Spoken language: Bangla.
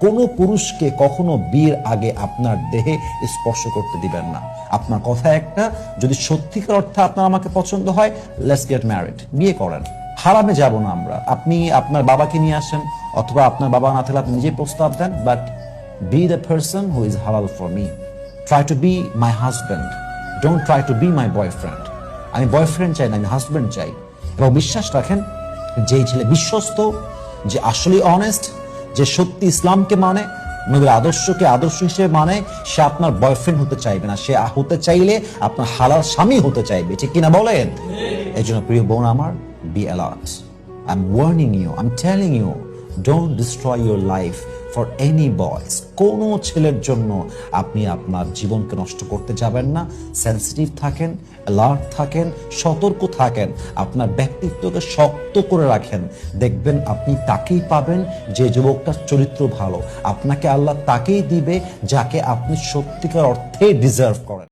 কোনো পুরুষকে কখনো বিয়ের আগে আপনার দেহে স্পর্শ করতে দিবেন না। আপনার কথা একটা, যদি সত্যিকার অর্থে আপনার আমাকে পছন্দ হয়, লেটস গেট ম্যারিড, বিয়ে করেন। হারামে যাব না আমরা। আপনি আপনার বাবাকে নিয়ে আসেন, অথবা আপনার বাবা না থাকলে আপনি নিজেই প্রস্তাব দেন, but be the person who is halal for me. Try to be my husband. Don't try to be my boyfriend. আমি বয়ফ্রেন্ড চাই না, আমি হাজব্যান্ড চাই। এবং বিশ্বাস রাখেন, যেই ছেলে বিশ্বস্ত, যে আসলে অনেস্ট, যে সত্যি ইসলামকে মানে, নবীর আদর্শকে আদর্শ হিসেবে মানে, সে আপনার বয়ফ্রেন্ড হতে চাইবে না। সে হতে চাইলে আপনার হালাল স্বামী হতে চাইবে, ঠিক কিনা বলেন? এই জন্য প্রিয় বোন আমার, be alert. I'm warning you, I'm telling you, don't destroy your life for any boys. কোনো ছেলের জন্য আপনি আপনার জীবনকে নষ্ট করতে যাবেন না। সেন্সিটিভ থাকেন, অ্যালার্ট থাকেন, সতর্ক থাকেন, আপনার ব্যক্তিত্বকে শক্ত করে রাখেন। দেখবেন আপনি তাকেই পাবেন যে যুবকটার চরিত্র ভালো। আপনাকে আল্লাহ তাকেই দিবে যাকে আপনি সত্যিকার অর্থে ডিজার্ভ করেন।